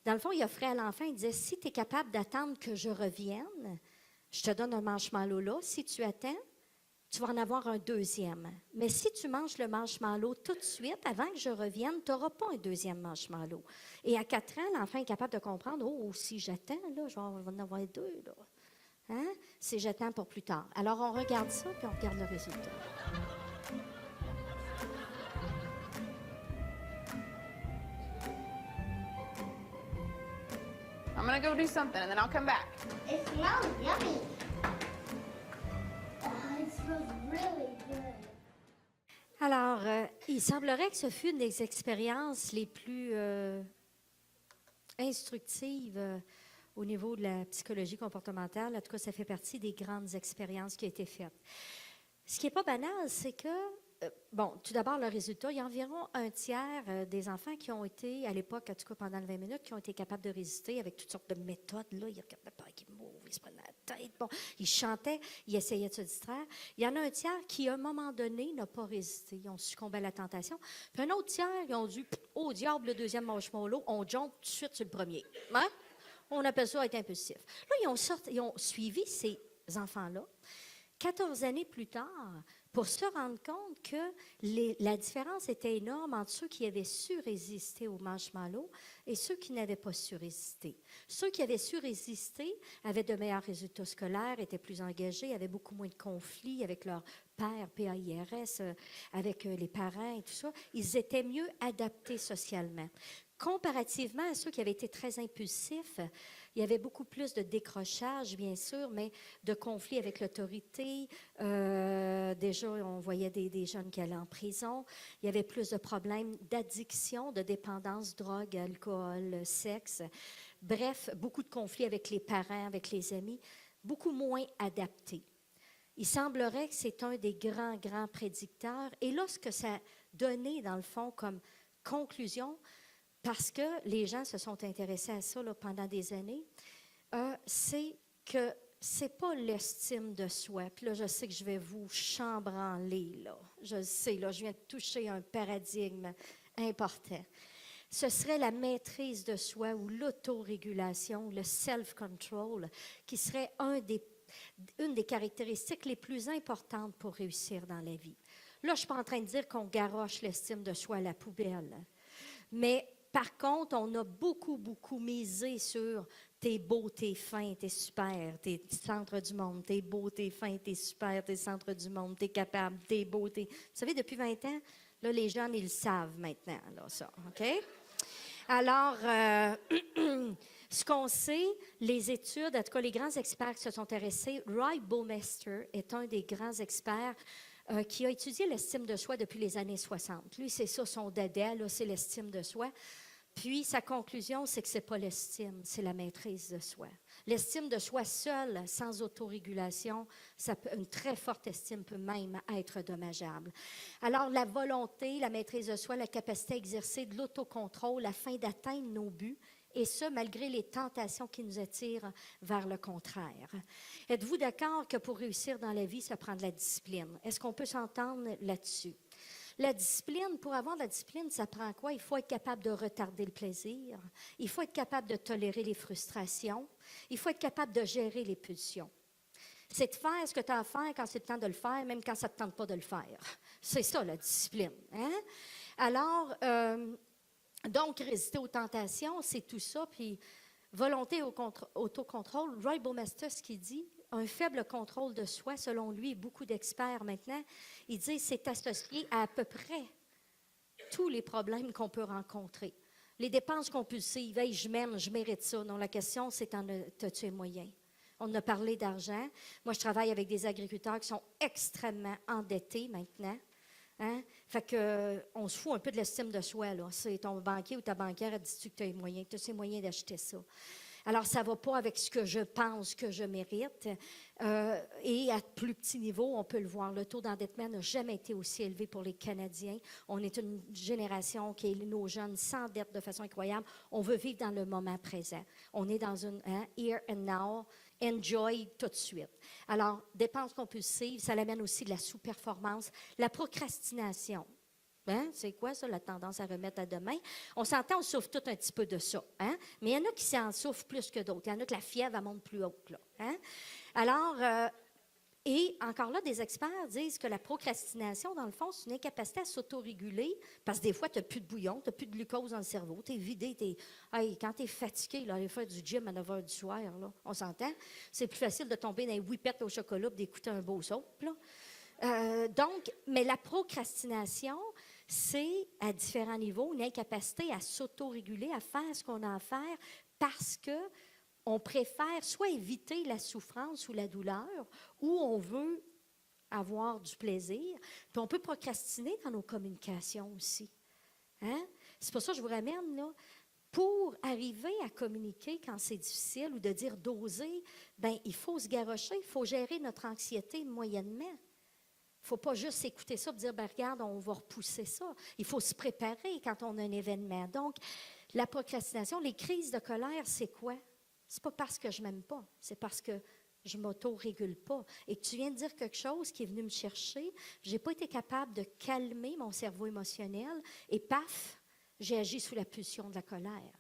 Dans le fond, il offrait à l'enfant, il disait, si tu es capable d'attendre que je revienne, je te donne un marshmallow là. Si tu attends, tu vas en avoir un deuxième. Mais si tu manges le marshmallow tout de suite, avant que je revienne, tu n'auras pas un deuxième marshmallow. Et à 4 ans, l'enfant est capable de comprendre, oh, si j'attends, là, je vais en avoir deux. Là. Hein? Si j'attends pour plus tard. Alors, on regarde ça, puis on regarde le résultat. I'm gonna go do something and then I'll come back. It smells yummy. Oh, it smells really good. Alors, il semblerait que ce fut une des expériences les plus instructives au niveau de la psychologie comportementale. En tout cas, ça fait partie des grandes expériences qui ont été faites. Ce qui n'est pas banal, c'est que, bon, tout d'abord, le résultat, il y a environ un tiers des enfants qui ont été, à l'époque, en tout cas pendant les 20 minutes, qui ont été capables de résister avec toutes sortes de méthodes. Là, ils regardaient pas qui move, ils se prenaient la tête, bon, ils chantaient, ils essayaient de se distraire. Il y en a un tiers qui, à un moment donné, n'a pas résisté. Ils ont succombé à la tentation. Puis un autre tiers, ils ont dit, oh diable, le deuxième marshmallow, on jump tout de suite sur le premier. Hein? On appelle ça être impulsif. Là, ils ont suivi ces enfants-là. 14 années plus tard, pour se rendre compte que la différence était énorme entre ceux qui avaient su résister au marshmallow et ceux qui n'avaient pas su résister. Ceux qui avaient su résister avaient de meilleurs résultats scolaires, étaient plus engagés, avaient beaucoup moins de conflits avec leur père, PAIRS, avec les parents et tout ça. Ils étaient mieux adaptés socialement. Comparativement à ceux qui avaient été très impulsifs, il y avait beaucoup plus de décrochage, bien sûr, mais de conflits avec l'autorité. Déjà, on voyait des jeunes qui allaient en prison. Il y avait plus de problèmes d'addiction, de dépendance, drogue, alcool, sexe. Bref, beaucoup de conflits avec les parents, avec les amis, beaucoup moins adaptés. Il semblerait que c'est un des grands, grands prédicteurs. Et là, ce que ça donnait, dans le fond, comme conclusion, parce que les gens se sont intéressés à ça là, pendant des années, c'est que c'est pas l'estime de soi. Puis là, je sais que je vais vous chambranler, là. Je sais, là, je viens de toucher un paradigme important. Ce serait la maîtrise de soi ou l'autorégulation, le self-control, qui serait une des caractéristiques les plus importantes pour réussir dans la vie. Là, je ne suis pas en train de dire qu'on garoche l'estime de soi à la poubelle. Mais par contre, on a beaucoup, beaucoup misé sur t'es beau, t'es fin, t'es super, t'es centre du monde, t'es beau, t'es fin, t'es super, t'es centre du monde, t'es capable, t'es beau, t'es... Vous savez, depuis 20 ans, là, les jeunes, ils le savent maintenant, là, ça, OK? Alors, ce qu'on sait, les études, en tout cas, les grands experts qui se sont intéressés, Roy Baumeister est un des grands experts qui a étudié l'estime de soi depuis les années 60. Lui, c'est ça, son dada, là, c'est l'estime de soi. Puis, sa conclusion, c'est que ce n'est pas l'estime, c'est la maîtrise de soi. L'estime de soi seule, sans autorégulation, une très forte estime peut même être dommageable. Alors, la volonté, la maîtrise de soi, la capacité à exercer de l'autocontrôle afin d'atteindre nos buts, et ce, malgré les tentations qui nous attirent vers le contraire. Êtes-vous d'accord que pour réussir dans la vie, ça prend de la discipline? Est-ce qu'on peut s'entendre là-dessus? La discipline, pour avoir de la discipline, ça prend quoi? Il faut être capable de retarder le plaisir. Il faut être capable de tolérer les frustrations. Il faut être capable de gérer les pulsions. C'est de faire ce que tu as à faire quand c'est le temps de le faire, même quand ça ne te tente pas de le faire. C'est ça, la discipline. Hein? Alors, donc, résister aux tentations, c'est tout ça. Puis, volonté au autocontrôle, Roy Baumeister, ce qu'il dit, un faible contrôle de soi, selon lui, et beaucoup d'experts maintenant, il dit c'est associé à peu près tous les problèmes qu'on peut rencontrer. Les dépenses compulsives, hey, je m'aime, je mérite ça. Non, la question, c'est as-tu les moyens? On a parlé d'argent. Moi, je travaille avec des agriculteurs qui sont extrêmement endettés maintenant. Hein? Fait que, on se fout un peu de l'estime de soi. Là. C'est ton banquier ou ta banquière a dit que tu as les moyens, que tu as ces moyens d'acheter ça. Alors, ça ne va pas avec ce que je pense que je mérite. Et à plus petit niveau, on peut le voir. Le taux d'endettement n'a jamais été aussi élevé pour les Canadiens. On est une génération qui est nos jeunes s'endettent de façon incroyable. On veut vivre dans le moment présent. On est dans une here and now. Enjoy tout de suite. Alors, dépenses compulsives, ça l'amène aussi de la sous-performance, la procrastination. Hein? C'est quoi ça, la tendance à remettre à demain? On s'entend, on souffre tout un petit peu de ça. Hein? Mais il y en a qui s'en souffrent plus que d'autres. Il y en a que la fièvre elle monte plus haute. Là, hein? Alors, et encore là, des experts disent que la procrastination, dans le fond, c'est une incapacité à s'autoréguler parce que des fois, tu n'as plus de bouillon, tu n'as plus de glucose dans le cerveau, tu es vidé. Hey, quand tu es fatigué, là, aller faire du gym à 9 h du soir, là, on s'entend, c'est plus facile de tomber dans les whippets au chocolat et d'écouter un beau soap. Donc, mais la procrastination, c'est à différents niveaux une incapacité à s'autoréguler, à faire ce qu'on a à faire parce que on préfère soit éviter la souffrance ou la douleur, ou on veut avoir du plaisir. Puis on peut procrastiner dans nos communications aussi. Hein? C'est pour ça que je vous ramène, là, pour arriver à communiquer quand c'est difficile ou de dire d'oser, ben il faut se garrocher, il faut gérer notre anxiété moyennement. Il ne faut pas juste écouter ça et dire, ben regarde, on va repousser ça. Il faut se préparer quand on a un événement. Donc, la procrastination, les crises de colère, c'est quoi? C'est pas parce que je m'aime pas, c'est parce que je m'auto-régule pas. Et que tu viens de dire quelque chose qui est venu me chercher, j'ai pas été capable de calmer mon cerveau émotionnel et paf, j'ai agi sous la pulsion de la colère.